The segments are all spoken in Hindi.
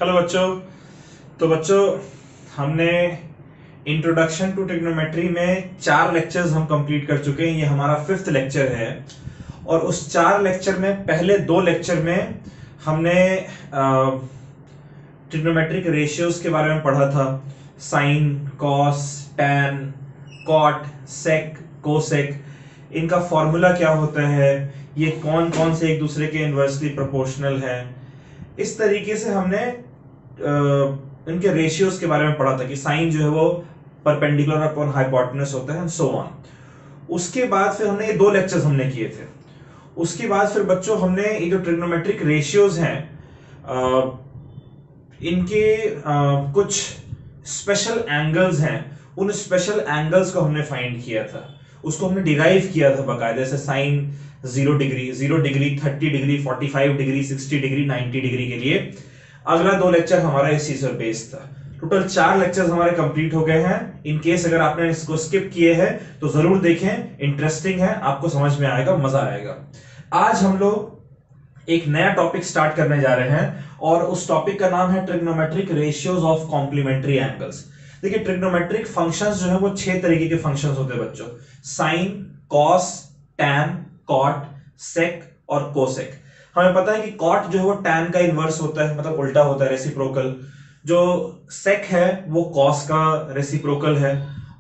हेलो बच्चों। तो बच्चों, हमने इंट्रोडक्शन टू ट्रिग्नोमेट्री में 4 लेक्चर्स हम कंप्लीट कर चुके हैं। ये हमारा 5th लेक्चर है और उस 4 लेक्चर में पहले 2 लेक्चर में हमने ट्रिग्नोमेट्रिक रेशियोज के बारे में पढ़ा था। साइन, कॉस, टैन, कॉट, सेक, कोसेक, इनका फॉर्मूला क्या होता है, ये कौन कौन से एक दूसरे के इनवर्सली प्रोपोर्शनल है। इस तरीके से हमने इनके रेशियोज के बारे में पढ़ा था कि साइन जो है वो परपेंडिकुलर अपॉन हाइपोटेन्यूज होता है, सो ऑन। उसके बाद फिर हमने ये 2 लेक्चर्स हमने किए थे। उसके बाद फिर बच्चों हमने ये जो ट्रिग्नोमेट्रिक रेशियोज हैं इनके कुछ स्पेशल एंगल्स हैं, उन स्पेशल एंगल्स को हमने फाइंड किया था, उसको हमने डिराइव किया था बकायदे से। Sine 0 degree, 0 degree, 30 degree, 45 degree, 60 degree, 90 degree के लिए। अगला 2 लेक्चर हमारा इस चीज पर बेस्ड था। टोटल 4 लेक्चर्स हमारे कंप्लीट हो गए हैं। इन केस अगर आपने इसको स्किप किए हैं तो जरूर देखें, इंटरेस्टिंग है, आपको समझ में आएगा, मजा आएगा। आज हम लोग एक नया टॉपिक स्टार्ट करने जा रहे हैं और उस टॉपिक का नाम है trigonometric ratios of complementary angles. देखिए, ट्रिग्नोमेट्रिक फंक्शंस जो है वो 6 तरीके के फंक्शंस होते हैं बच्चों। साइन, कॉस, टैन, कॉट, सेक और कोसेक। हमें पता है कि कॉट जो है वो टैन का इनवर्स होता है, मतलब उल्टा होता है, रेसिप्रोकल। जो सेक है वो कॉस का रेसिप्रोकल है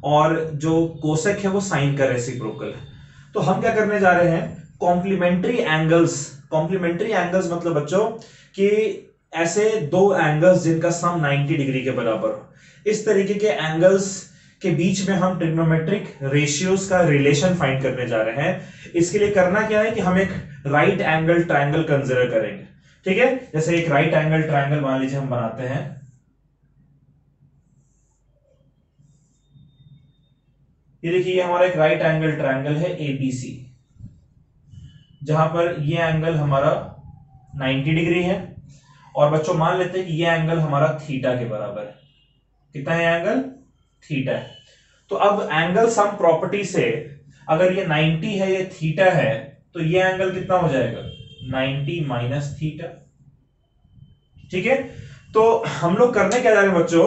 और जो कोसेक है वो साइन का रेसिप्रोकल है। तो हम क्या करने जा रहे हैं, कॉम्प्लीमेंट्री एंगल्स। कॉम्प्लीमेंट्री एंगल्स मतलब बच्चों कि ऐसे 2 एंगल्स जिनका सम 90 डिग्री के बराबर हो, इस तरीके के एंगल्स के बीच में हम ट्रिग्नोमेट्रिक रेशियोज का रिलेशन फाइंड करने जा रहे हैं। इसके लिए करना क्या है कि हम एक राइट एंगल ट्रायंगल कंसीडर करेंगे। ठीक है, जैसे एक राइट एंगल ट्रायंगल मान लीजिए हम बनाते हैं। ये देखिए, ये हमारा एक राइट एंगल ट्रायंगल है एबीसी, जहां पर ये एंगल हमारा 90 डिग्री है और बच्चों मान लेते हैं कि ये एंगल हमारा थीटा के बराबर है। कितना है एंगल? थीटा है। तो अब एंगल सम प्रॉपर्टी से अगर ये 90 है, ये थीटा है, तो ये एंगल कितना हो जाएगा? 90 माइनस थीटा। ठीक है, तो हम लोग करने क्या जा रहे हैं बच्चों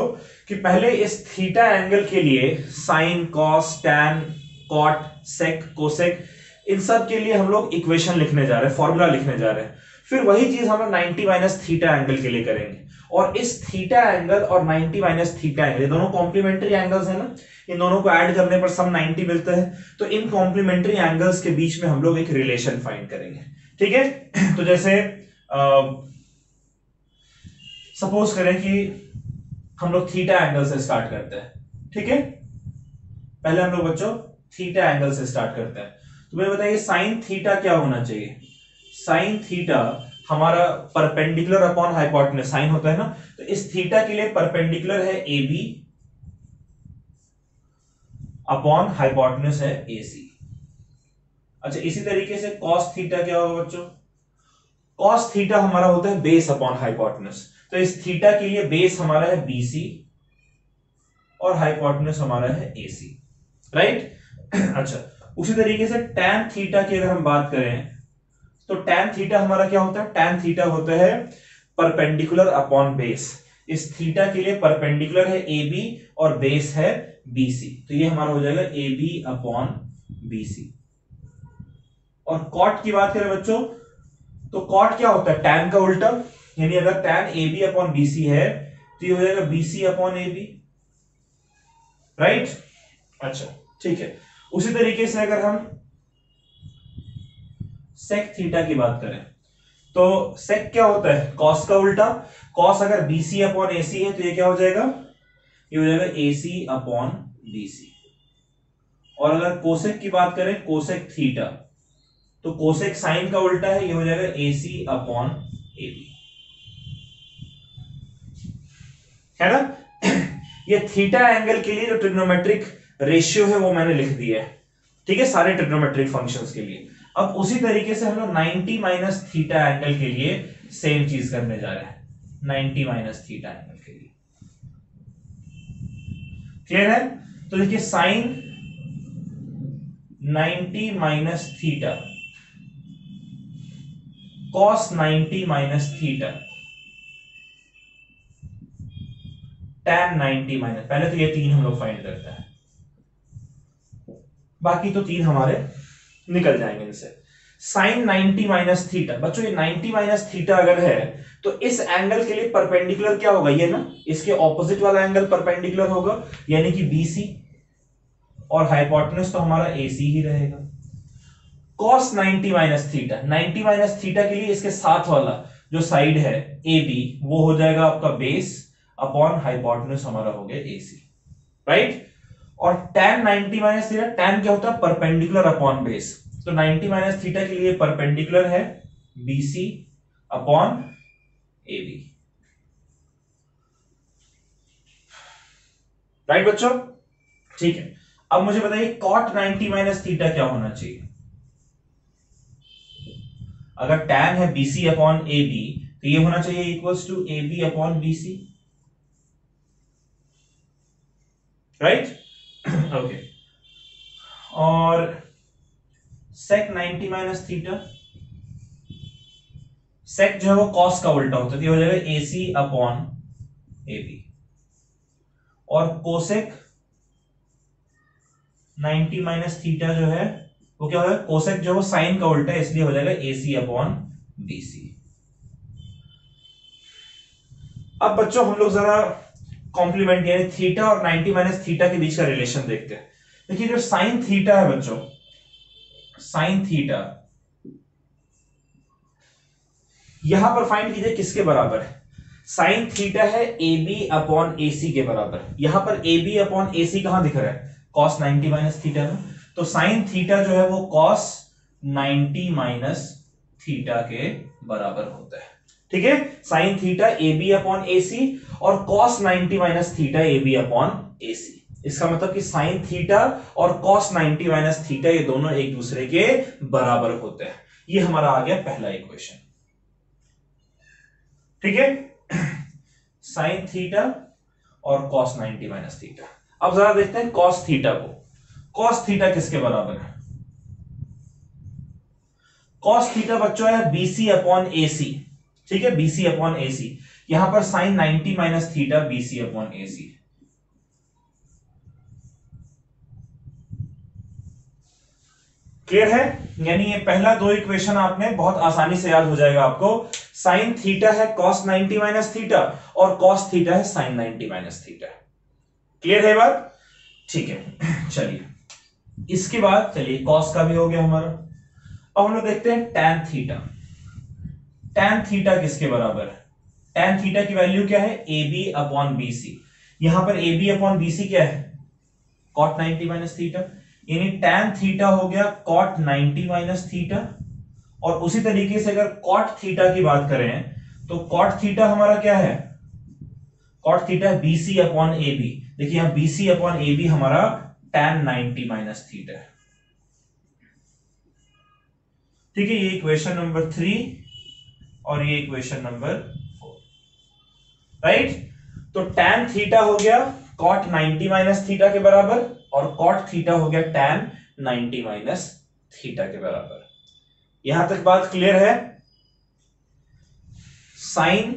कि पहले इस थीटा एंगल के लिए साइन, कॉस, टैन, कॉट, सेक, कोसेक, इन सब के लिए हम लोग इक्वेशन लिखने जा रहे हैं, फॉर्मूला लिखने जा रहे हैं। फिर वही चीज हम लोग 90 माइनस थीटा एंगल के लिए करेंगे और इस थीटा एंगल और 90 माइनस थीटा एंगल, ये दोनों कॉम्प्लीमेंट्री एंगल्स है ना, इन दोनों को ऐड करने पर सम 90 मिलता है। तो इन कॉम्प्लीमेंट्री एंगल्स के बीच में हम लोग एक रिलेशन फाइंड करेंगे। ठीक है, तो जैसे सपोज करें कि हम लोग थीटा एंगल से स्टार्ट करते हैं। ठीक है, पहले हम लोग बच्चों थीटा एंगल से स्टार्ट करते हैं। तो मुझे बताइए साइन थीटा क्या होना चाहिए? साइन थीटा हमारा परपेंडिकुलर अपॉन हाइपोटेन्यूज साइन होता है ना, तो इस थीटा के लिए परपेंडिकुलर है ए बी अपॉन हाइपोटेन्यूज है ए सी। अच्छा, इसी तरीके से कॉस थीटा क्या होगा बच्चों? कॉस थीटा हमारा होता है बेस अपॉन हाइपोटेन्यूज, तो इस थीटा के लिए बेस हमारा है बीसी और हाइपोटेन्यूज हमारा है एसी। राइट। अच्छा, उसी तरीके से टैन थीटा की अगर हम बात करें तो टैन थीटा हमारा क्या होता है? टैन थीटा होता है परपेंडिकुलर अपॉन बेस। इस थीटा के लिए परपेंडिकुलर है ए बी और बेस है बीसी, तो ये हमारा हो जाएगा ए बी अपॉन बीसी। और कॉट की बात करें बच्चों तो कॉट क्या होता है? टैन का उल्टा, यानी अगर tan A B upon BC है तो ये हो जाएगा BC upon A B. Right. अच्छा, ठीक है। उसी तरीके से अगर हम सेक थीटा की बात करें तो सेक क्या होता है? कॉस का उल्टा। कॉस अगर बीसी अपॉन एसी है तो ये क्या हो जाएगा? ये हो जाएगा एसी अपॉन बीसी। और अगर कोसेक की बात करें, कोसेक थीटा, तो कोसेक साइन का उल्टा है, ये हो जाएगा एसी अपॉन एबी, है ना। ये थीटा एंगल के लिए जो ट्रिग्नोमेट्रिक रेशियो है वो मैंने लिख दिया है। ठीक है, सारे ट्रिग्नोमेट्रिक फंक्शंस के लिए। अब उसी तरीके से हम लोग 90 माइनस थीटा एंगल के लिए सेम चीज करने जा रहे हैं, 90 माइनस थीटा एंगल के लिए। क्लियर है? तो देखिए sine 90 minus theta, cos 90 minus theta, tan 90 minus, पहले तो ये 3 हम लोग फाइंड करते हैं, बाकी तो 3 हमारे निकल जाएंगे इनसे। sin 90 माइनस थीटा, बच्चों ये 90 माइनस थीटा अगर है तो इस एंगल के लिए परपेंडिकुलर क्या होगा, ये ना, इसके ऑपोजिट वाला एंगल परपेंडिकुलर होगा, यानी कि BC, और हाइपोटेन्यूज तो हमारा AC ही रहेगा। cos 90 minus theta, 90 minus theta के लिए इसके साथ वाला जो साइड है AB वो हो जाएगा आपका बेस अपॉन हाइपोटेन्यूज हमारा हो गया AC, राइट। और tan 90 माइनस थीटा, tan क्या होता है, परपेंडिकुलर अपॉन बेस, तो 90 माइनस थीटा के लिए परपेंडिकुलर है BC अपॉन AB, राइट बच्चों, ठीक है। अब मुझे बताइए cot 90 माइनस थीटा क्या होना चाहिए। अगर tan है BC अपॉन AB तो ये होना चाहिए equals to AB upon BC, right, okay. और sec 90 माइनस थीटा, sec जो है वो cos का उल्टा होता है, तो ये हो जाएगा AC अपॉन AB, और cosec 90 माइनस थीटा जो है वो क्या होगा, कोसेक जो है वो साइन का उल्टा है, इसलिए हो जाएगा AC अपॉन BC। अब बच्चों हम लोग जरा कॉम्प्लीमेंट यानी थीटा और 90 माइनस थीटा के बीच का रिलेशन देखते हैं। देखिए जो साइन थीटा है बच्चों, साइन थीटा यहां पर फाइंड कीजिए किसके बराबर है, साइन थीटा है AB अपॉन AC के बराबर। यहां पर AB अपॉन AC कहां दिख रहा है, cos 90 माइनस थीटा में, तो साइन थीटा जो है वो cos 90 माइनस थीटा के बराबर होता है, ठीक है। Sine theta AB upon AC और cos 90 minus theta AB upon AC, इसका मतलब कि साइन थीटा और cos 90 माइनस थीटा ये दोनों एक दूसरे के बराबर होते हैं। ये हमारा आ गया पहला इक्वेशन, ठीक है, साइन थीटा और cos 90 माइनस थीटा। अब जरा देखते हैं cos थीटा को, cos थीटा किसके बराबर है, cos थीटा बच्चों है BC अपॉन AC, ठीक है, BC अपॉन AC। यहां पर sine 90 minus theta BC upon AC, clear है। यानी ये पहला दो इक्वेशन आपने बहुत आसानी से याद हो जाएगा आपको, साइन थीटा है cos 90 माइनस थीटा और cos थीटा है साइन 90 माइनस थीटा, क्लियर है बात, ठीक है। चलिए इसके बाद चलिए cos का भी हो गया हमारा। अब हम लोग देखते हैं tan थीटा, tan थीटा किसके बराबर है, tan थीटा की वैल्यू क्या है, AB अपॉन BC। यहां पर AB अपॉन BC क्या है, cot 90 माइनस थीटा, यानी tan थीटा हो गया cot 90 माइनस थीटा। और उसी तरीके से अगर cot थीटा की बात करें तो cot थीटा हमारा क्या है, cot थीटा है BC अपॉन AB। देखिए यहां BC अपॉन AB हमारा tan 90 माइनस थीटा है, ठीक है। ये इक्वेशन नंबर 3 और ये इक्वेशन नंबर 4, राइट। तो tan थीटा हो गया cot 90 माइनस थीटा के बराबर और cot थीटा हो गया tan 90 माइनस थीटा के बराबर। यहां तक बात क्लियर है, sine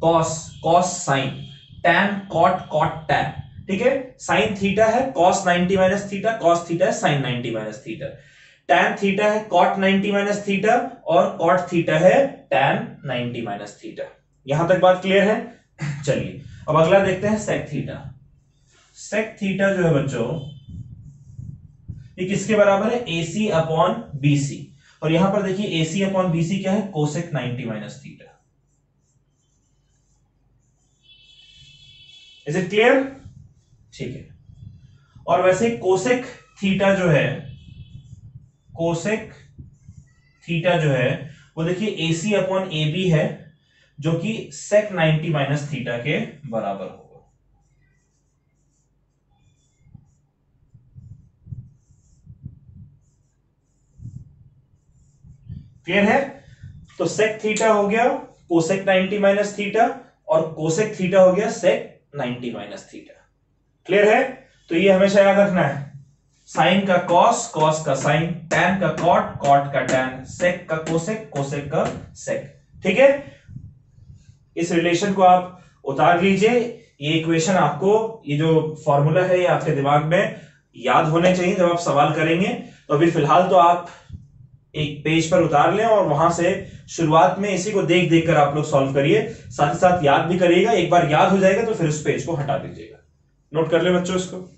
cos, cos sine, tan cot, cot tan, ठीक है। साइन थीटा है cos 90 minus theta, cos theta है sine 90 minus theta, tan theta है cot 90 माइनस थीटा और cot थीटा है tan 90 माइनस थीटा। यहां तक बात क्लियर है। चलिए अब अगला देखते हैं sec थीटा। sec थीटा जो है बच्चों ये किसके बराबर है, AC अपॉन BC। और यहां पर देखिए AC अपॉन BC क्या है, cosec 90 minus theta. Is it clear, ठीक है। और वैसे कोसेक थीटा जो है, कोसेक थीटा जो है वो देखिए AC अपॉन AB है जो कि sec 90 माइनस थीटा के बराबर होगा, क्लियर है। तो sec थीटा हो गया कोसेक 90 माइनस थीटा और कोसेक थीटा हो गया sec 90 माइनस थीटा, क्लियर है। तो ये हमेशा याद रखना है, साइन का कॉस, कॉस का साइन, tan का कॉट, कॉट का tan, सेक का कोसेक, कोसेक का सेक, ठीक है। इस रिलेशन को आप उतार लीजिए, ये इक्वेशन आपको, ये जो फॉर्मूला है ये आपके दिमाग में याद होने चाहिए जब आप सवाल करेंगे। तो अभी फिलहाल तो आप एक पेज पर उतार लें और वहां से शुरुआत में इसी को देख देख कर आप लोग सॉल्व करिए, साथ ही साथ याद भी करिएगा। एक बार याद हो जाएगा तो फिर उस पेज को हटा दीजिएगा। नोट कर ले बच्चों इसको।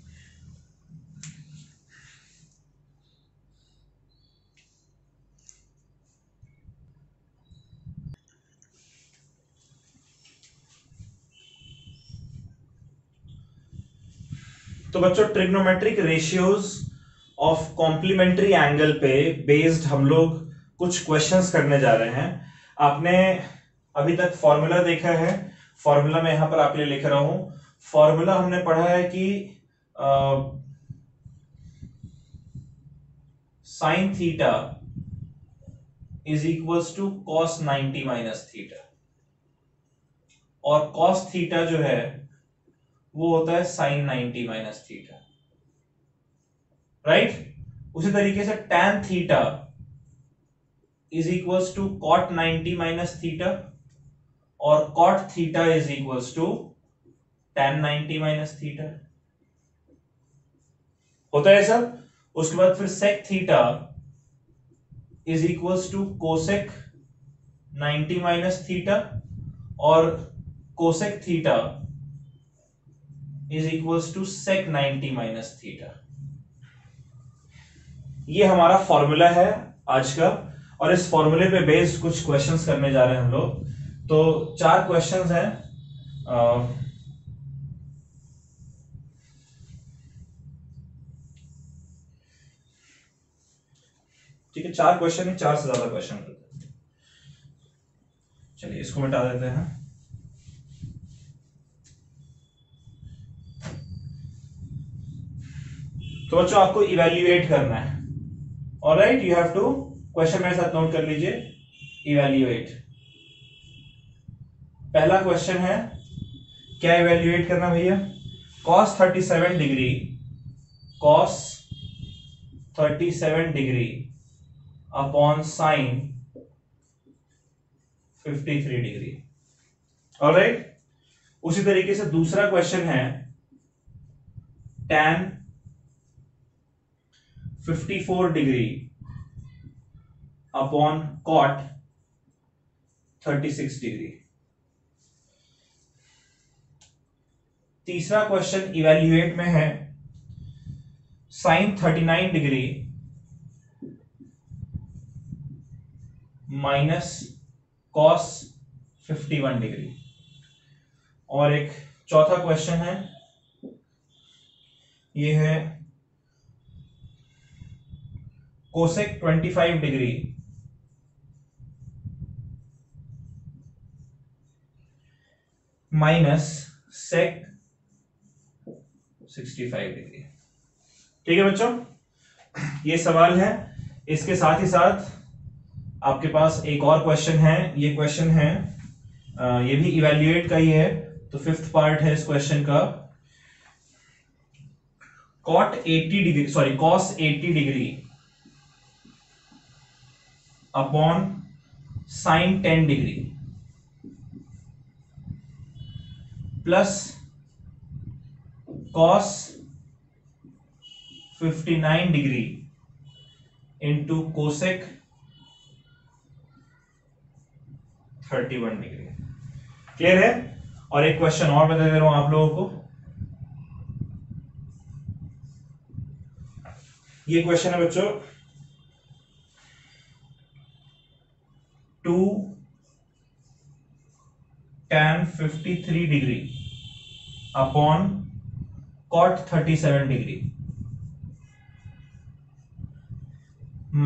तो बच्चों trigonometric ratios of complementary angle पे बेस्ड हम लोग कुछ क्वेश्चंस करने जा रहे हैं। आपने अभी तक फॉर्मूला देखा है, फॉर्मूला मैं यहां पर आपके लिए लिख रहा हूं। फॉर्मूला हमने पढ़ा है कि sine theta is equals to cos 90 minus theta, और कॉस थीटा जो है वो होता है साइन 90 माइनस थीटा, राइट। उसी तरीके से tan theta is equals to cot 90 minus theta, और कॉट theta is equals to tan 90 minus theta, होता है सब। उसके बाद फिर sec theta is equals to cosec 90 minus theta, और cosec theta is equals to sec 90 minus theta. ये हमारा फॉर्मूला है आज का, और इस फॉर्मूले पे बेस्ड कुछ क्वेश्चंस करने जा रहे हैं हम लोग। तो 4 क्वेश्चंस हैं। ठीक है, 4 क्वेश्चन है, 4 से ज्यादा क्वेश्चन करते हैं। चलिए इसको मिटा देते हैं। तो बच्चों आपको इवैल्यूएट करना है। Alright, you have to, question मेरे साथ नोट कर लीजिए, इवैल्यूएट। पहला क्वेश्चन है, क्या इवैल्यूएट करना भैया? cos 37 degree, cos 37 degree upon sine 53 degree. Alright, उसी तरीके से दूसरा क्वेश्चन है, tan 54 degree upon cot 36 degree. तीसरा क्वेश्चन इवैल्यूएट में है, sine 39 degree minus cos 51 degree. और एक चौथा क्वेश्चन है, ये है cosec 25 degree minus sec 65 degree. ठीक है बच्चों, ये सवाल है। इसके साथ ही साथ आपके पास एक और क्वेश्चन है। ये क्वेश्चन है, ये भी इवैल्यूएट का ही है, तो 5th पार्ट है इस क्वेश्चन का। cos 80 degree upon sine 10 degree plus cos 59 degree into cosec 31 degree. Clear है? और एक क्वेश्चन और बता दे रहा हूं आप लोगों को। ये क्वेश्चन है बच्चों, 2 tan 53 degree upon cot 37 degree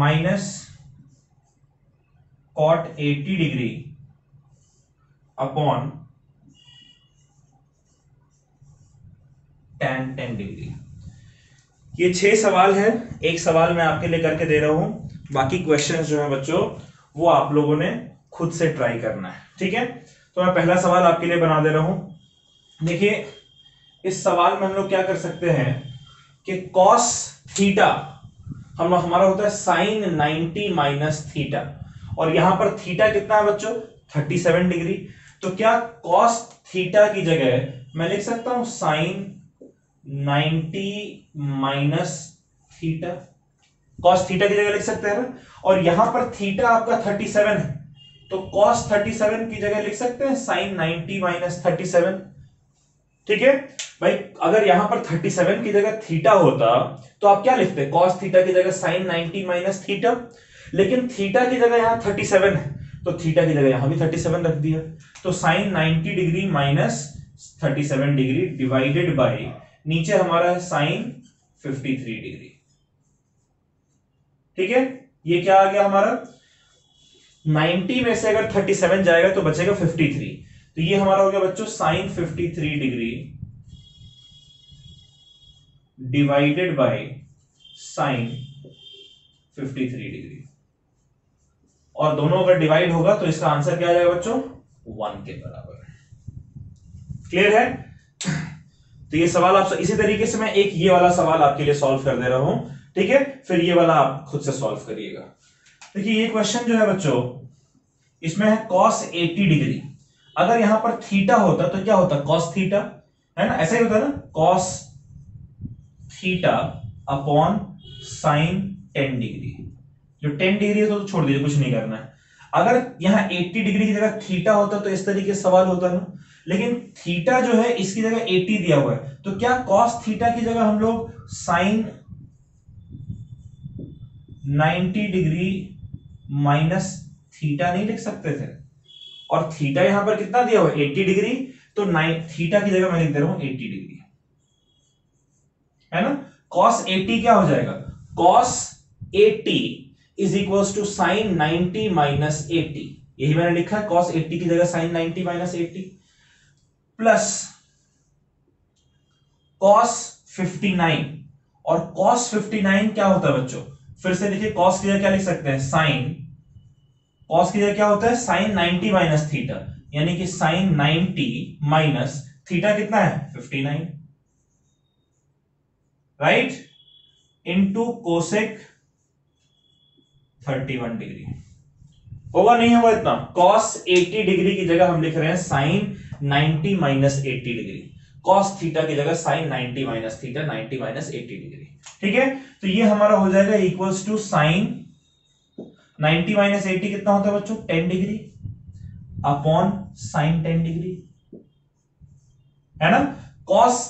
minus cot 80 degree upon tan 10 degree. ये 6 सवाल है। एक सवाल मैं आपके लिए करके दे रहा हूं, बाकी क्वेश्चंस जो है बच्चों वो आप लोगों ने खुद से ट्राई करना है। ठीक है, तो मैं पहला सवाल आपके लिए बना दे रहा हूं। देखिए, इस सवाल में हम लोग क्या कर सकते हैं कि cos थीटा हमारा होता है साइन 90 माइनस थीटा, और यहां पर थीटा कितना है बच्चों? 37 डिग्री। तो क्या cos थीटा की जगह मैं लिख सकता हूं sine 90 minus theta, cos theta की जगह लिख सकते हैं ना। और यहां पर थीटा आपका 37 है, तो कॉस 37 की जगह लिख सकते हैं साइन 90 माइनस 37। ठीक है भाई, अगर यहां पर 37 की जगह थीटा होता तो आप क्या लिखते, कॉस थीटा की जगह साइन 90 माइनस थीटा। लेकिन थीटा की जगह यहां 37 है, तो थीटा की जगह यहां भी 37 रख दिया, तो sine 90 degree minus 37 degree divided by नीचे हमारा है साइन 53 डिग्री। ठीक है, ये क्या आ गया हमारा, 90 में से अगर 37 जाएगा तो बचेगा 53, तो ये हमारा हो गया बच्चों sine 53 degree divided by sine 53 degree. और दोनों अगर डिवाइड होगा तो इसका आंसर क्या आ जाएगा बच्चों, 1 के बराबर। क्लियर है। तो ये सवाल आप इसी तरीके से मैं एक ये वाला सवाल आपके लिए सॉल्व कर दे रहा हूं, ठीक है, फिर ये वाला आप खुद से सॉल्व करिएगा। देखिए ये क्वेश्चन जो है बच्चों, इसमें है cos 80 डिग्री। अगर यहां पर थीटा होता तो क्या होता, cos थीटा, है ना, ऐसा ही होता है ना, cos theta upon sine 10 degree. जो 10 डिग्री है तो छोड़ दीजिए, कुछ नहीं करना है। अगर यहां 80 डिग्री की जगह थीटा होता तो इस तरीके से सवाल होता ना, लेकिन थीटा जो है इसकी जगह 80 दिया हुआ है, तो क्या cos थीटा की जगह हम लोग साइन 90 डिग्री माइनस थीटा नहीं लिख सकते थे? और थीटा यहां पर कितना दिया हुआ है, 80 डिग्री, तो थीटा की जगह मैं लिख दे रहा हूं 80 डिग्री, है ना। cos 80 क्या हो जाएगा, cos 80 is equal to sine 90 minus 80, यही मैंने लिखा है, cos 80 की जगह साइन 90 माइनस 80 प्लस cos 59। और cos 59 क्या होता है बच्चों, फिर से देखिए, cos की जगह क्या लिख सकते हैं, साइन, cos की जगह क्या होता है, साइन 90 माइनस थीटा, यानी कि साइन 90 माइनस थीटा कितना है 59, राइट, इनटू कोसेक 31 डिग्री। होगा नहीं होगा इतना, cos 80 डिग्री की जगह हम लिख रहे हैं sine 90 minus 80 degree, cos theta की जगह sine 90 minus theta, 90 minus 80 degree. ठीक है, तो ये हमारा हो जाएगा इक्वल्स टू साइन 90 माइनस 80 कितना होता है बच्चों, 10 डिग्री अपॉन साइन 10 डिग्री, है ना। cos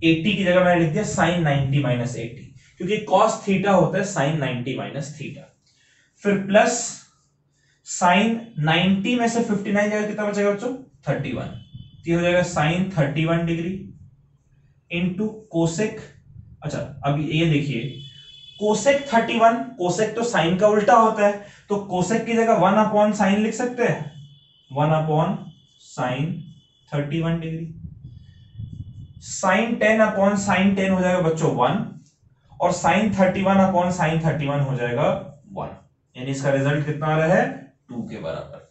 80 की जगह मैंने लिख दिया साइन 90 माइनस 80, क्योंकि cos थीटा होता है साइन 90 माइनस थीटा। फिर प्लस साइन 90 में से 59 जाएगा, कितना बचेगा बच्चों, 31, तो ये हो जाएगा साइन 31 डिग्री इंटू कोसेक, अच्छा अब ये देखिए, कोसेक 31, कोसेक तो साइन का उल्टा होता है, तो कोसेक की जगह 1 अपॉन साइन लिख सकते हैं, 1 upon sine 31 degree. Sine 10 upon sine 10 हो जाएगा बच्चों 1, और साइन 31 अपॉन साइन 31 हो जाएगा 1, यानी इसका रिजल्ट कितना आ रहा है, 2 के बराबर।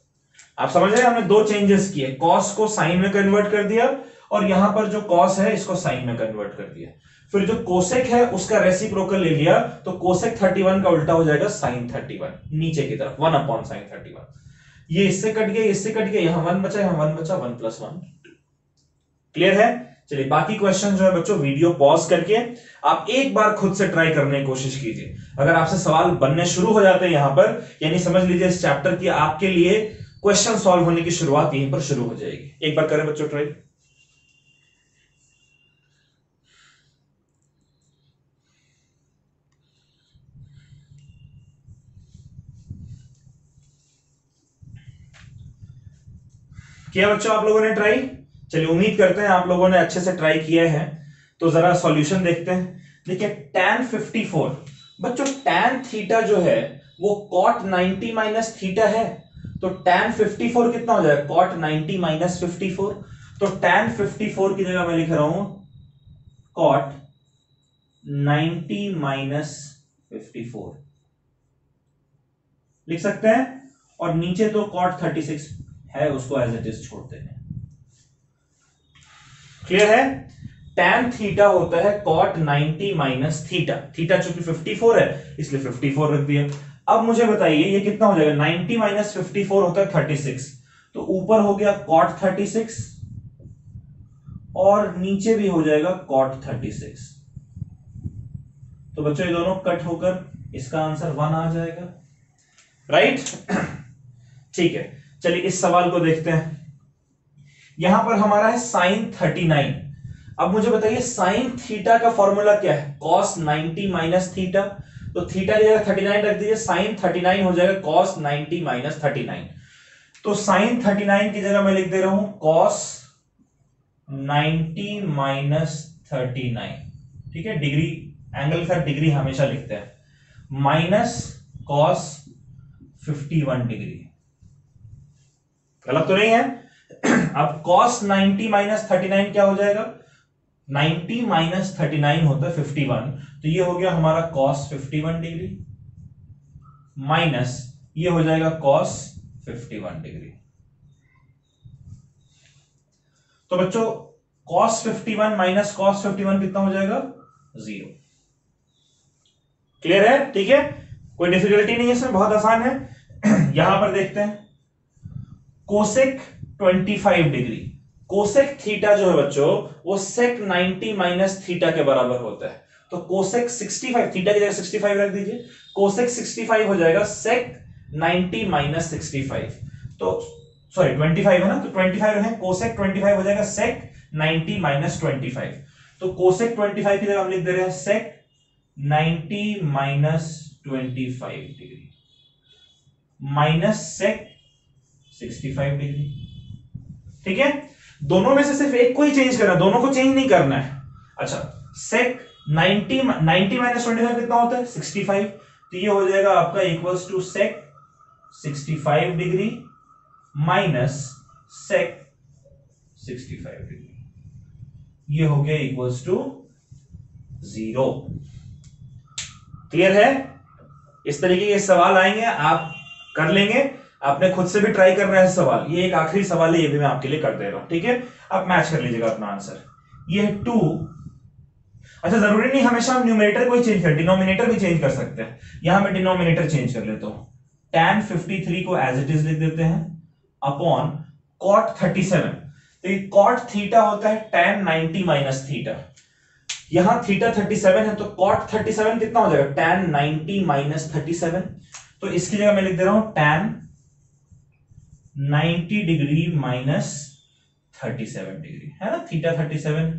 आप समझ रहे हैं, हमने दो चेंजेस किए, cos को साइन में कन्वर्ट कर दिया, और यहां पर जो cos है इसको साइन में कन्वर्ट कर दिया। फिर जो कोसेक है उसका रेसिप्रोकल ले लिया, तो कोसेक 31 का उल्टा हो जाएगा साइन 31, नीचे की तरफ 1 अपॉन साइन 31। ये इससे कट गया, इससे कट गया, यहां 1 बचा, यहां 1 बचा, 1 प्लस 1। क्लियर है। चलिए बाकी क्वेश्चन जो है बच्चों, वीडियो पॉज करके आप एक बार खुद से ट्राई करने की कोशिश कीजिए। अगर आपसे सवाल बनने शुरू हो जाते हैं यहां पर, यानी समझ लीजिए इस चैप्टर की आपके लिए क्वेश्चन सॉल्व होने की शुरुआत यहीं पर शुरू हो जाएगी। एक बार करें बच्चों ट्राई। किया बच्चों आप लोगों ने ट्राई? चलिए उम्मीद करते हैं आप लोगों ने अच्छे से ट्राई किया है। तो जरा सॉल्यूशन देखते हैं। देखिए tan 54, बच्चों tan थीटा जो है वो cot 90 माइनस थीटा है, तो tan 54 कितना हो जाएगा, cot 90 माइनस 54, तो tan 54 की जगह मैं लिख रहा हूं cot 90 माइनस 54 लिख सकते हैं, और नीचे तो cot 36 है, उसको एज इट इज छोड़ते हैं। क्लियर है। tan थीटा होता है cot 90 माइनस थीटा, थीटा चूंकि 54 है इसलिए 54 रख दिया। अब मुझे बताइए ये कितना हो जाएगा, 90 माइनस 54 होता है 36, तो ऊपर हो गया cot 36 और नीचे भी हो जाएगा cot 36। तो बच्चों ये दोनों कट होकर इसका आंसर 1 आ जाएगा, राइट। ठीक है, चलिए इस सवाल को देखते हैं। यहां पर हमारा है sin 39। अब मुझे बताइए sin थीटा का फॉर्मूला क्या है, cos 90 माइनस थीटा। तो थीटा की जगह 39 रख दीजिए, sin 39 हो जाएगा cos 90 माइनस 39। तो sin 39 की जगह मैं लिख दे रहा हूं cos 90 माइनस 39। ठीक है, डिग्री एंगल के साथ डिग्री हमेशा लिखते हैं, माइनस cos 51 डिग्री। गलत तो नहीं है। अब cos 90 माइनस 39 क्या हो जाएगा, 90 माइनस 39 होता है 51, तो ये हो गया हमारा cos 51 डिग्री माइनस ये हो जाएगा cos 51 डिग्री। तो बच्चों cos 51 माइनस cos 51 कितना हो जाएगा, 0। क्लियर है, ठीक है, कोई डिफिकल्टी नहीं है इसमें, बहुत आसान है। यहां पर देखते हैं कोसेक 25 डिग्री। कोसेक थीटा जो है बच्चों वो सेक 90 माइनस थीटा के बराबर होता है। तो कोसेक 65, थीटा की जगह 65 रख दीजिए, कोसेक 65 हो जाएगा सेक 90 माइनस 65। तो सॉरी 25 है ना, तो 25 रखें, कोसेक 25 हो जाएगा सेक 90 माइनस 25। तो कोसेक 25 की जगह हम लिख दे रहे हैं sec 90 minus 25 degree minus sec 65 degree. ठीक है, दोनों में से सिर्फ एक को ही चेंज करना है, दोनों को चेंज नहीं करना है। अच्छा, सेक 90 माइनस 25 कितना होता है, 65। तो ये हो जाएगा आपका equals to sec 65 degree minus sec 65 degree. ये हो गया इक्वल्स टू 0। क्लियर है, इस तरीके के सवाल आएंगे, आप कर लेंगे। आपने खुद से भी ट्राई करना है सवाल, ये एक आखिरी सवाल है, ये भी मैं आपके लिए कर दे रहा हूं। ठीक है, आप मैच कर लीजिएगा अपना आंसर। ये है 2। अच्छा, जरूरी नहीं हमेशा हम न्यूमरेटर को ही चेंज करें, डिनोमिनेटर भी चेंज कर सकते हैं। यहां मैं डिनोमिनेटर चेंज कर लेता हूं, tan 53 को एज इट इज लिख देते हैं अपॉन cot 37। तो ये cot थीटा होता है tan 90 माइनस थीटा, यहां थीटा 37 है, तो cot 37 कितना हो जाएगा, tan 90 माइनस 37। तो इसकी जगह मैं लिख दे रहा हूं tan 90 डिग्री माइनस 37 डिग्री, है ना, theta 37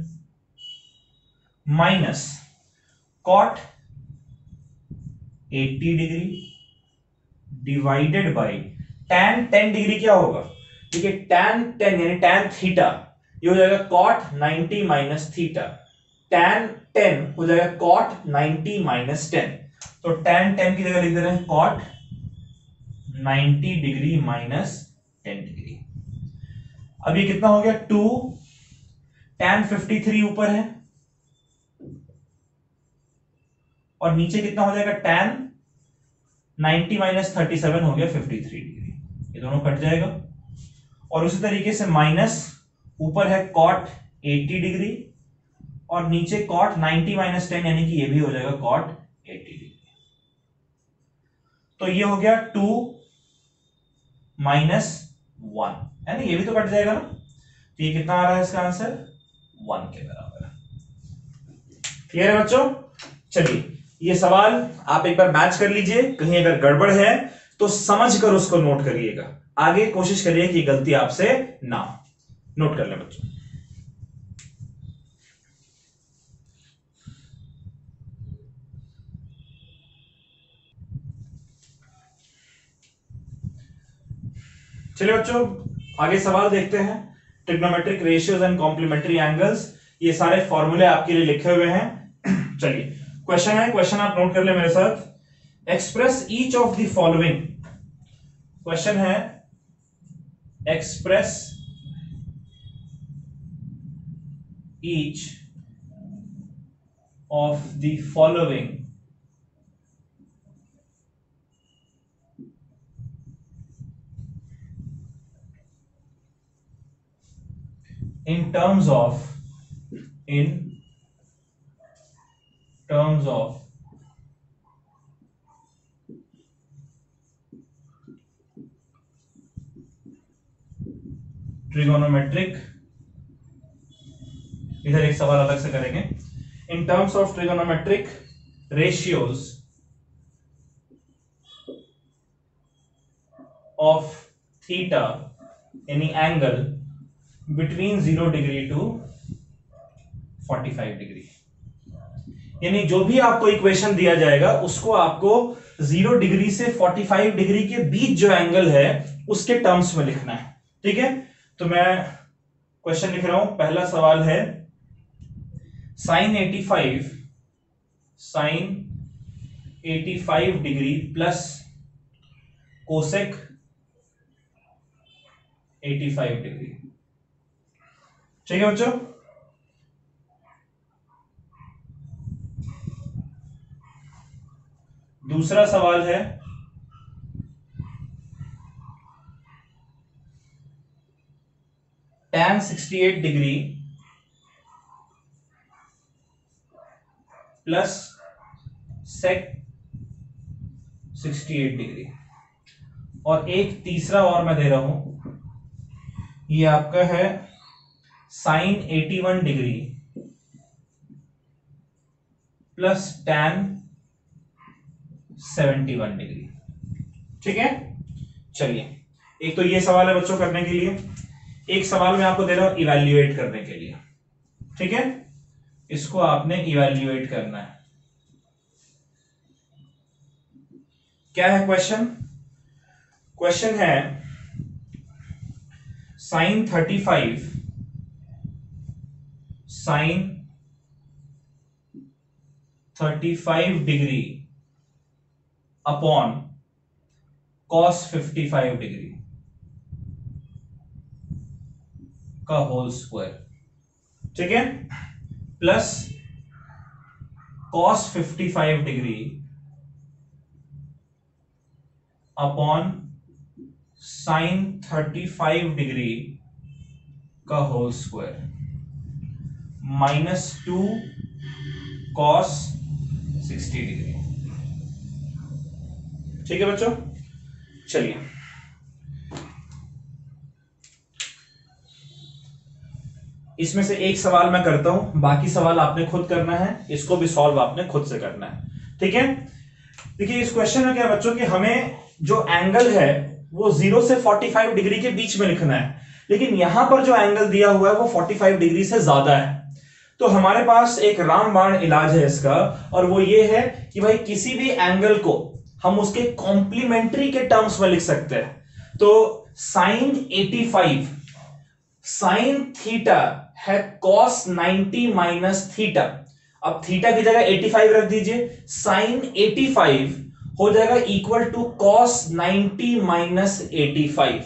minus cot 80 degree divided bye tan 10 degree क्या होगा, ठीक है, tan 10 यानी tan थीटा, ये हो जाएगा cot 90 माइनस थीटा, tan 10 हो जाएगा cot 90 माइनस 10। तो tan 10 की जगह लिख दे रहे हैं cot 90 डिग्री माइनस 10 डिग्री। अब ये कितना हो गया, 2 tan 53 ऊपर है और नीचे कितना हो जाएगा, tan 90 माइनस 37 हो गया 53 डिग्री, ये दोनों कट जाएगा। और उसी तरीके से माइनस ऊपर है cot 80 डिग्री और नीचे cot 90 माइनस 10 यानी कि ये भी हो जाएगा cot 80 डिग्री। तो ये हो गया 2 माइनस 1, है ना, ये भी तो कट जाएगा ना। तो ये कितना आ रहा है इसका आंसर, 1 के बराबर। क्लियर है बच्चों, चलिए ये सवाल आप एक बार मैच कर लीजिए, कहीं अगर गड़बड़ है तो समझ कर उसको नोट करिएगा, आगे कोशिश करिए कि गलती आपसे ना हो। नोट कर ले बच्चों। चलिए बच्चों आगे सवाल देखते हैं। Trigonometric ratios and complementary angles, ये सारे फॉर्मूले आपके लिए लिखे हुए हैं। चलिए क्वेश्चन है, क्वेश्चन आप नोट कर ले मेरे साथ। Express each of the following, question है express each of the following in terms of trigonometric इधर एक सवाल अलग से करेंगे। In terms of trigonometric ratios of theta any angle between 0 degree to 45 degree, यानी जो भी आपको इक्वेशन दिया जाएगा उसको आपको 0 डिग्री से 45 डिग्री के बीच जो एंगल है उसके टर्म्स में लिखना है। ठीक है, तो मैं क्वेश्चन लिख रहा हूं। पहला सवाल है sine 85 degree plus cosec 85 degree. ठीक है बच्चों, दूसरा सवाल है tan 68 degree plus sec 68 degree. और एक तीसरा और मैं दे रहा हूं, ये आपका है sin 81 degree plus tan 71 degree. ठीक है, चलिए एक तो ये सवाल है बच्चों करने के लिए, एक सवाल मैं आपको दे रहा हूं इवैल्यूएट करने के लिए। ठीक है, इसको आपने इवैल्यूएट करना है। क्या है क्वेश्चन? क्वेश्चन है sine 35 degree upon cos 55 degree का होल स्क्वायर। ठीक है, plus cos 55 degree upon sin 35 degree का होल स्क्वायर -2 cos 60 डिग्री। ठीक है बच्चों, चलिए इसमें से एक सवाल मैं करता हूं, बाकी सवाल आपने खुद करना है, इसको भी सॉल्व आपने खुद से करना है। ठीक है, देखिए इस क्वेश्चन में क्या है बच्चों कि हमें जो एंगल है वो 0 से 45 डिग्री के बीच में लिखना है, लेकिन यहां पर जो एंगल दिया हुआ है वो 45 डिग्री से ज्यादा है। तो हमारे पास एक रामबाण इलाज है इसका, और वो ये है कि भाई किसी भी एंगल को हम उसके कॉम्प्लीमेंट्री के टर्म्स में लिख सकते हैं। तो साइन 85 साइन थीटा है cos 90 माइनस थीटा। अब थीटा की जगह 85 रख दीजिए, साइन 85 हो जाएगा इक्वल टू cos 90 माइनस 85।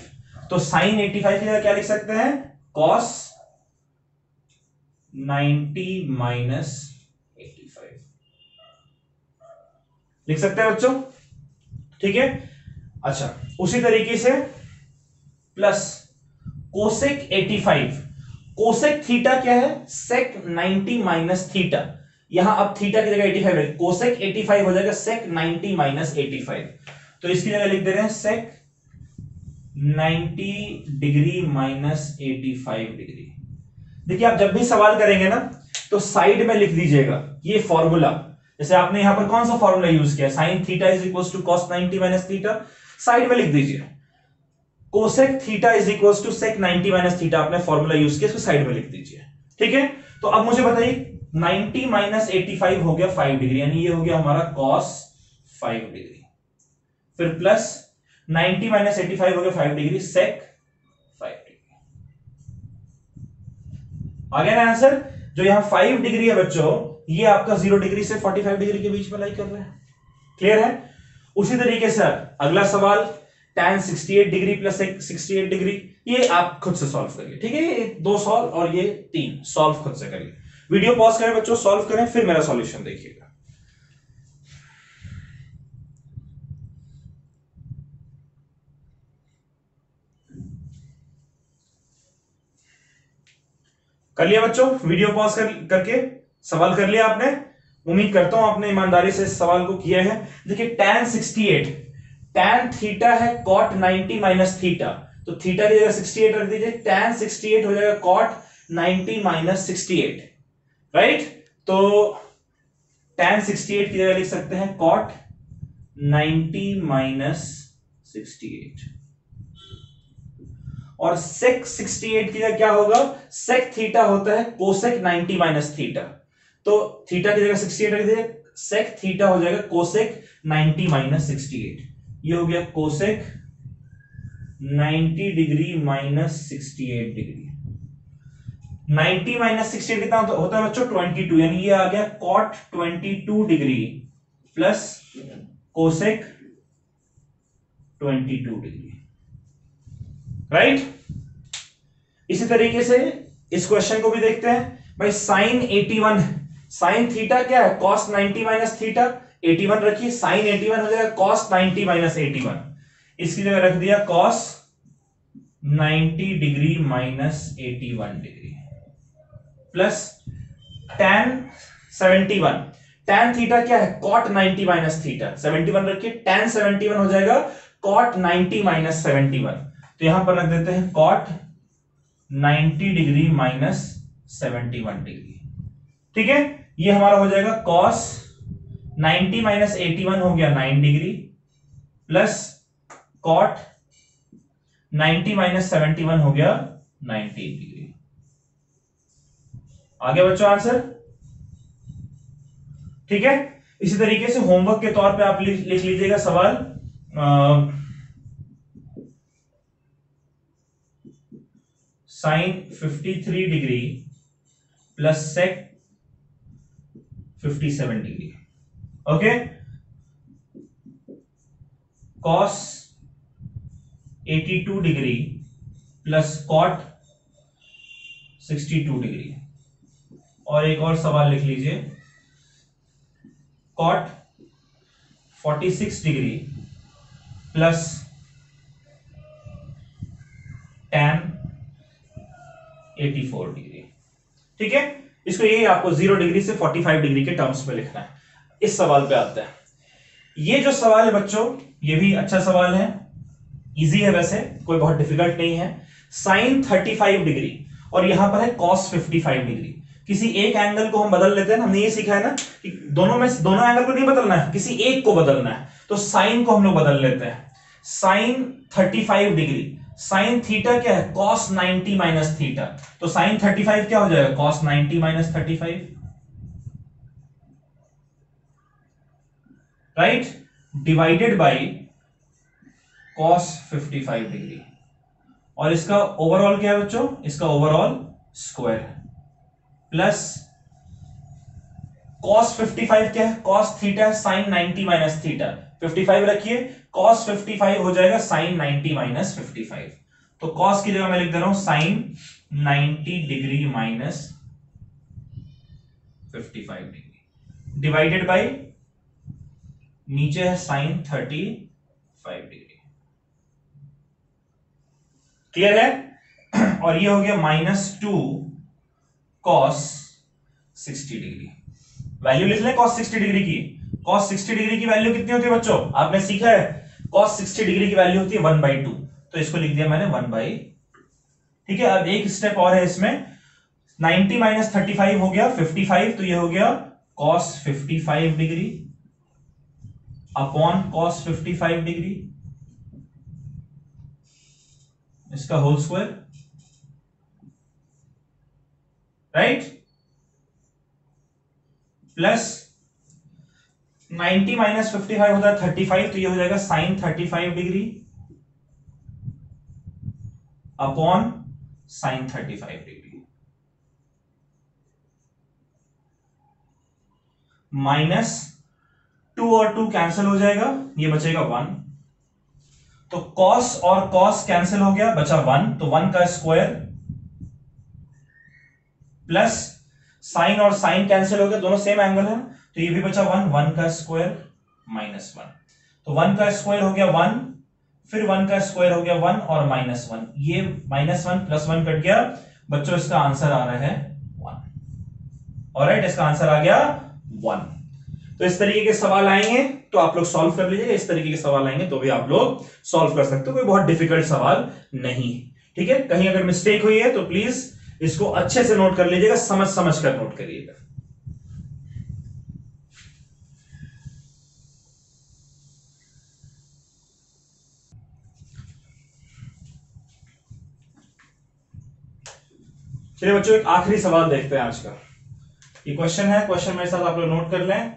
तो साइन 85 की जगह क्या लिख सकते हैं? cos 90 माइनस 85 लिख सकते हैं बच्चों। ठीक है, अच्छा उसी तरीके से प्लस कोसेक 85, कोसेक थीटा क्या है? सेक 90 माइनस थीटा। यहां अब थीटा की जगह 85 रखें, कोसेक 85 हो जाएगा सेक 90 माइनस 85। तो इसकी जगह लिख दे रहे हैं सेक 90 डिग्री माइनस 85 डिग्री। देखिए आप जब भी सवाल करेंगे ना तो साइड में लिख दीजिएगा ये फॉर्मूला। जैसे आपने यहां पर कौन सा फॉर्मूला यूज किया, sine theta is equal to cos 90 minus theta, side में लिख दीजिए। Cosec theta is equal to sec 90 minus theta, आपने फॉर्मूला यूज किया, इसको साइड में लिख दीजिए। ठीक है, तो अब मुझे बताइए 90 माइनस 85 हो गया 5 डिग्री, यानी ये हो गया हमारा कॉस 5 डिग्री। फिर प्लस 90 माइनस 85 हो गया 5 डिग्री सेक 5 डिग्री। आ गया ना आंसर? जो यहां 5 डिग्री है बच्चों, ये आपका 0 डिग्री से 45 डिग्री के बीच में लाई कर रहा है। क्लियर है? उसी तरीके से अगला सवाल tan 68 डिग्री प्लस 68 डिग्री, ये आप खुद से सॉल्व करिए। ठीक है, ये 2 सॉल्व और ये 3 सॉल्व खुद से करिए। वीडियो पॉज करें बच्चों, सॉल्व करें, फिर मेरा सॉल्यूशन देखिएगा। कर लिया बच्चों? वीडियो पॉज करके सवाल कर लिया आपने? उम्मीद करता हूं आपने ईमानदारी से इस सवाल को किया है। देखिए tan 68, tan थीटा है cot 90 माइनस थीटा, तो थीटा की जगह 68 रख दीजिए, tan 68 हो जाएगा cot 90 माइनस 68। राइट। तो tan 68 की जगह लिख सकते हैं cot 90 माइनस 68, और sec 68 की जगह क्या होगा, sec थीटा होता है कोसेक 90 माइनस थीटा, तो थीटा की जगह 68 रख दीजिए, sec थीटा हो जाएगा कोसेक 90 माइनस 68, ये हो गया cosec 90 degree minus 68 degree. 90 minus 68 कितना होता है बच्चों, 22, यानी ये आ गया cot 22 degree plus cosec 22 degree, right. इसी तरीके से इस क्वेश्चन को भी देखते हैं भाई, साइन 81, साइन थीटा क्या है, कॉस 90 माइनस थीटा, 81 रखिए, साइन 81 हो जाएगा कॉस 90 माइनस 81, इसकी जगह रख दिया cos 90 degree minus 81 degree plus tan 71, tan theta क्या है, cot 90 माइनस थीटा, 71 रखिए, tan 71 हो जाएगा cot 90 माइनस 71, तो यहां पर रख देते हैं cot 90 डिग्री माइनस 71 डिग्री, ठीक है। ये हमारा हो जाएगा cos 90 माइनस 81 हो गया 9 डिग्री प्लस cot 90 माइनस 71 हो गया 19 डिग्री। आगे बच्चों आंसर, ठीक है। इसी तरीके से होमवर्क के तौर पे आप लिख लीजिएगा सवाल, sine 53 degree plus sec 57 degree, okay, cos 82 degree plus cot 62 degree, और एक और सवाल लिख लीजिए, cot 46 degree plus tan 84 degree, ठीक है। इसको यही आपको 0 डिग्री से 45 डिग्री के टर्म्स में लिखना है। इस सवाल पे आते हैं, ये जो सवाल है बच्चों, ये भी अच्छा सवाल है, इजी है वैसे, कोई बहुत डिफिकल्ट नहीं है। साइन 35 डिग्री और यहां पर है कॉस 55 डिग्री, किसी एक एंगल को हम बदल लेते हैं, हमने ये सीखा है ना कि दोनों एंगल को नहीं बदलना है, किसी एक को बदलना है, तो साइन को हम लोग बदल लेते हैं। साइन 35 डिग्री, साइन थीटा क्या है, कॉस 90 माइनस थीटा, तो साइन 35 क्या हो जाएगा, cos 90 minus 35, right, divided by cos 55 degree, और इसका ओवरऑल क्या है बच्चों, इसका ओवरऑल स्क्वायर प्लस cos 55 क्या है, cos theta sin 90 minus theta, 55 रखिए, cos 55 हो जाएगा sin 90 माइनस 55, तो cos की जगह मैं लिख दे रहा हूं sin 90 degree minus 55 degree divided by नीचे है sin 35 डिग्री, क्लियर है। और ये हो गया -2 cos 60 डिग्री, वैल्यू लिख लें cos 60 डिग्री की, cos 60 डिग्री की वैल्यू कितनी होती है बच्चों, आपने सीखा है, cos 60 डिग्री की वैल्यू होती है 1/2, तो इसको लिख दिया मैंने 1/2, ठीक है। अब एक स्टेप और है इसमें, 90 माइनस 35 हो गया 55, तो ये हो गया cos 55 degree upon cos 55 degree, इसका whole square, right, plus 90 minus 55 होता है 35, तो ये हो जाएगा sine 35 degree upon sine 35 degree, -2 और 2 कैंसिल हो जाएगा, ये बचेगा 1, तो cos और cos कैंसिल हो गया, बचा 1, तो 1 का स्क्वायर प्लस साइन और साइन कैंसिल हो गया, दोनों सेम एंगल है, तो ये भी बचा 1, 1 का स्क्वायर -1, तो 1 का स्क्वायर हो गया 1, फिर 1 का स्क्वायर हो गया 1 और -1, ये -1 प्लस 1 कट गया बच्चों, इसका आंसर आ रहा है 1, ऑलराइट, इसका आंसर आ गया 1। तो इस तरीके के सवाल आएंगे तो आप लोग सॉल्व कर लीजिएगा, इस तरीके के सवाल आएंगे तो भी आप लोग सॉल्व कर सकते हो, कोई बहुत डिफिकल्ट सवाल नहीं, ठीक है। कहीं अगर मिस्टेक हुई है तो प्लीज इसको अच्छे से नोट कर लीजिएगा, समझ समझ कर नोट करिएगा। चलिए बच्चों, एक आखिरी सवाल देखते हैं आज का। ये क्वेश्चन है, क्वेश्चन मेरे साथ आप लोग नोट कर लें।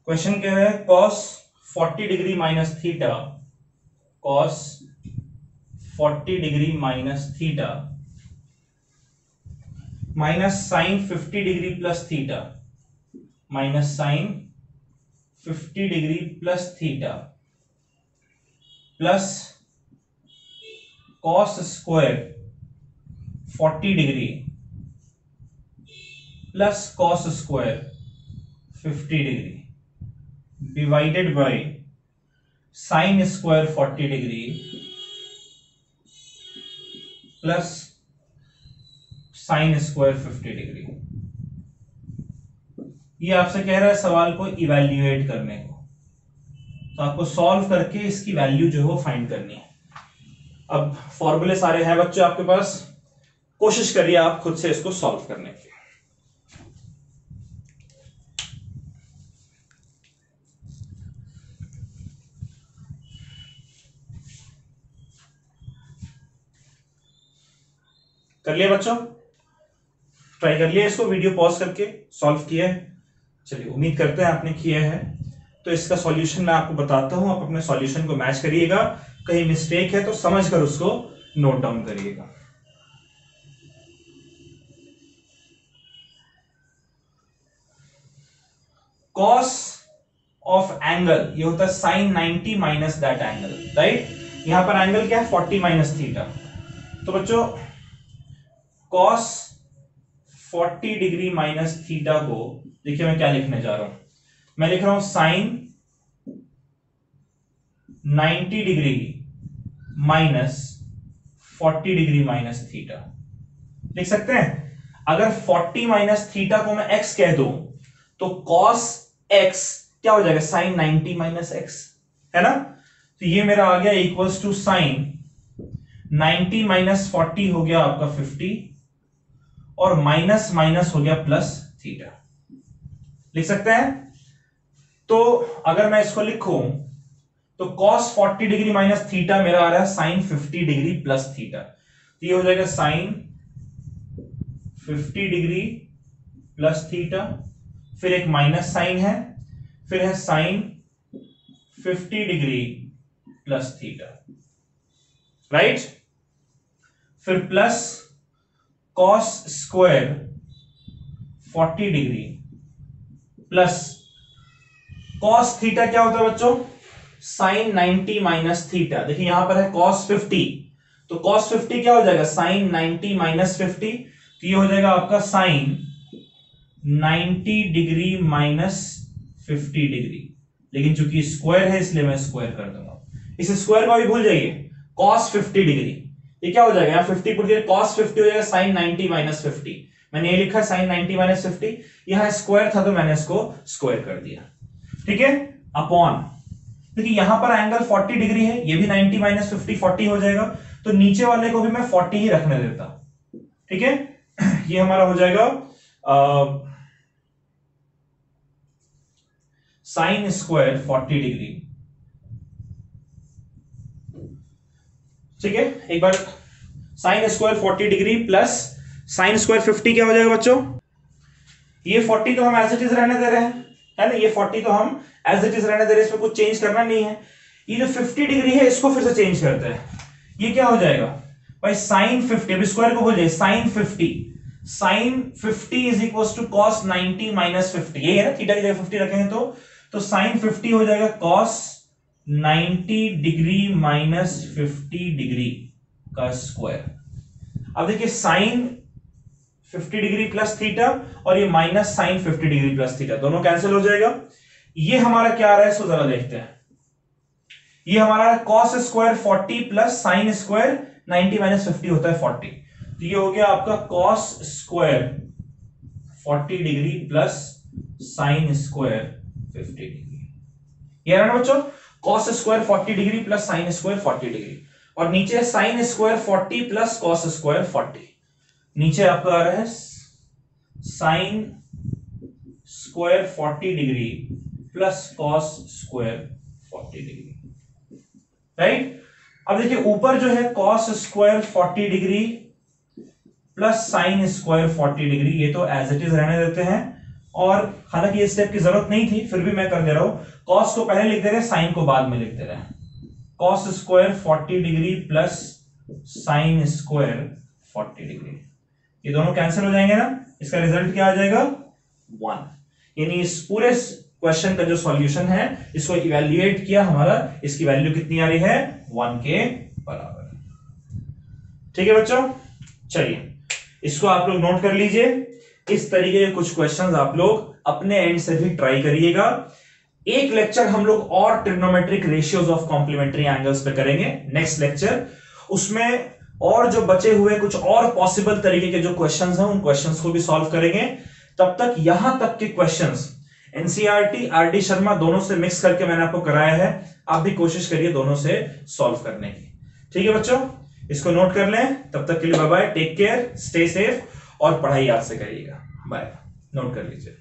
क्वेश्चन क्या है, cos 40 degree minus theta, cos 40 degree minus theta minus sine 50 degree plus theta, minus sine 50 degree plus theta plus cos square 40 degree plus cos square 50 degree divided by sine square 40 degree plus sine square 50 degree. ये आपसे कह रहा है सवाल को इवैल्यूएट करने को, तो आपको सॉल्व करके इसकी वैल्यू जो है वो फाइंड करनी है। अब फॉर्मूले सारे हैं बच्चों आपके पास, कोशिश करिए आप खुद से इसको सॉल्व करने की। कर लिया बच्चों, ट्राई कर लिया इसको, वीडियो पॉज करके सॉल्व किया है। चलिए, उम्मीद करते हैं आपने किया है। तो इसका सॉल्यूशन मैं आपको बताता हूं, आप अपने सॉल्यूशन को मैच करिएगा, कहीं मिस्टेक है तो समझकर उसको नोट डाउन करिएगा। कॉस ऑफ एंगल ये होता है sine 90 minus that angle, right. यहां पर एंगल क्या है, 40 माइनस थीटा। तो बच्चों कॉस 40 डिग्री माइनस थीटा को देखिए मैं क्या लिखने जा रहा हूं, मैं लिख रहा हूं sine 90 degree minus 40 degree minus theta लिख सकते हैं। अगर 40 माइनस थीटा को मैं x कह दूं तो cos x क्या हो जाएगा, साइन 90 माइनस x, है ना। तो ये मेरा आ गया इक्वल्स टू साइन 90 माइनस 40 हो गया आपका 50 और माइनस माइनस हो गया प्लस थीटा, लिख सकते हैं। तो अगर मैं इसको लिखूं तो cos 40 डिग्री माइनस थीटा मेरा आ रहा है साइन 50 डिग्री प्लस थीटा, तो ये हो जाएगा साइन 50 डिग्री प्लस थीटा, फिर एक माइनस साइन है, फिर है sine 50 degree plus theta, right. फिर plus cos square 40 degree plus cos theta क्या होता है बच्चों, साइन 90 माइनस थीटा। देखिए यहां पर है cos 50, तो cos 50 क्या हो जाएगा, साइन 90 माइनस 50, तो ये हो जाएगा आपका साइन 90 डिग्री माइनस 50 डिग्री। लेकिन चूंकि स्क्वायर है इसलिए मैं स्क्वायर कर दूंगा, इस स्क्वायर को भी भूल जाइए। cos 50 डिग्री ये क्या हो जाएगा, यहाँ 50 पुट दिया, cos 50 हो जाएगा साइन 90 माइनस 50। मैंने ये लिखा साइन 90 माइनस 50, यहां स्क्वायर था तो मैंने इसको स्क्वायर कर दिया, ठीक है, अपॉन। देखिए यहां पर एंगल 40 डिग्री है, ये भी 90 माइनस 50 40 हो जाएगा, तो नीचे वाले को भी मैं 40 ही रखने देता, ठीक है। ये हमारा हो जाएगा साइन स्क्वायर 40 डिग्री, ठीक है। एक बार sine square 40 degree plus sine square 50 क्या हो जाएगा बच्चों, ये 40 तो हम एज इट इज रहने दे रहे हैं, है ना, ये 40 तो हम एज इट इज रहने दे रहे हैं, इसमें कुछ चेंज करना नहीं है। ये जो 50 डिग्री है इसको फिर से चेंज करते हैं, ये क्या हो जाएगा भाई साइन 50, अब स्क्वायर को भूल जाइए, sine 50 is equal to cos 90 minus 50, ये है ना, थीटा की जगह 50 रखेंगे तो साइन 50 हो जाएगा कॉस 90 डिग्री माइनस 50 डिग्री का स्क्वायर। अब देखिए साइन 50 डिग्री प्लस थीटा और ये minus sine 50 degree plus theta दोनों कैंसिल हो जाएगा। ये हमारा क्या आ रहा है इसको जरा देखते हैं, ये हमारा cos square 40 plus sine square 90 minus 50 होता है 40, तो ये हो गया आपका cos square 40 degree plus sine square 50 degree. ये रहा ना बच्चों, cos square 40 degree plus sine square 40 degree, और नीचे sign square 40 plus cos square 40, नीचे आपका आ रहा है sign square 40 degree plus cos square 40 degree, right. अब देखिए ऊपर जो है cos square 40 degree plus sine square 40 degree, ये तो एज इट इज रहने देते हैं, और हालांकि ये स्टेप की जरूरत नहीं थी फिर भी मैं कर दे रहा हूं। कॉस को पहले लिख दे रहे, साइन को बाद में लिख दे रहे हैं। Cos square 40 degree plus sine square 40 degree, ये दोनों कैंसिल हो जाएंगे ना, इसका रिजल्ट क्या आ जाएगा 1। यानी इस पूरे क्वेश्चन का जो सॉल्यूशन है इसको इवैल्यूएट किया हमारा, इसकी वैल्यू कितनी आ रही है 1 के बराबर। ठीक है बच्चों, चलिए इसको आप लोग नोट कर लीजिए। इस तरीके के कुछ क्वेश्चंस आप लोग अपने एंड से भी ट्राई करिएगा। एक लेक्चर हम लोग और trigonometric ratios of complementary angles पे करेंगे नेक्स्ट लेक्चर, उसमें और जो बचे हुए कुछ और पॉसिबल तरीके के जो क्वेश्चंस हैं उन क्वेश्चंस को भी सॉल्व करेंगे। तब तक यहां तक के क्वेश्चंस एनसीईआरटी आरडी शर्मा दोनों से मिक्स करके मैंने आपको कराया है, आप भी कोशिश करिए दोनों से सॉल्व करने की। ठीक है बच्चों, इसको नोट कर लें। तब तक के लिए bye bye, take care, stay safe और पढ़ाई याद से करिएगा। बाय, नोट कर लीजिए।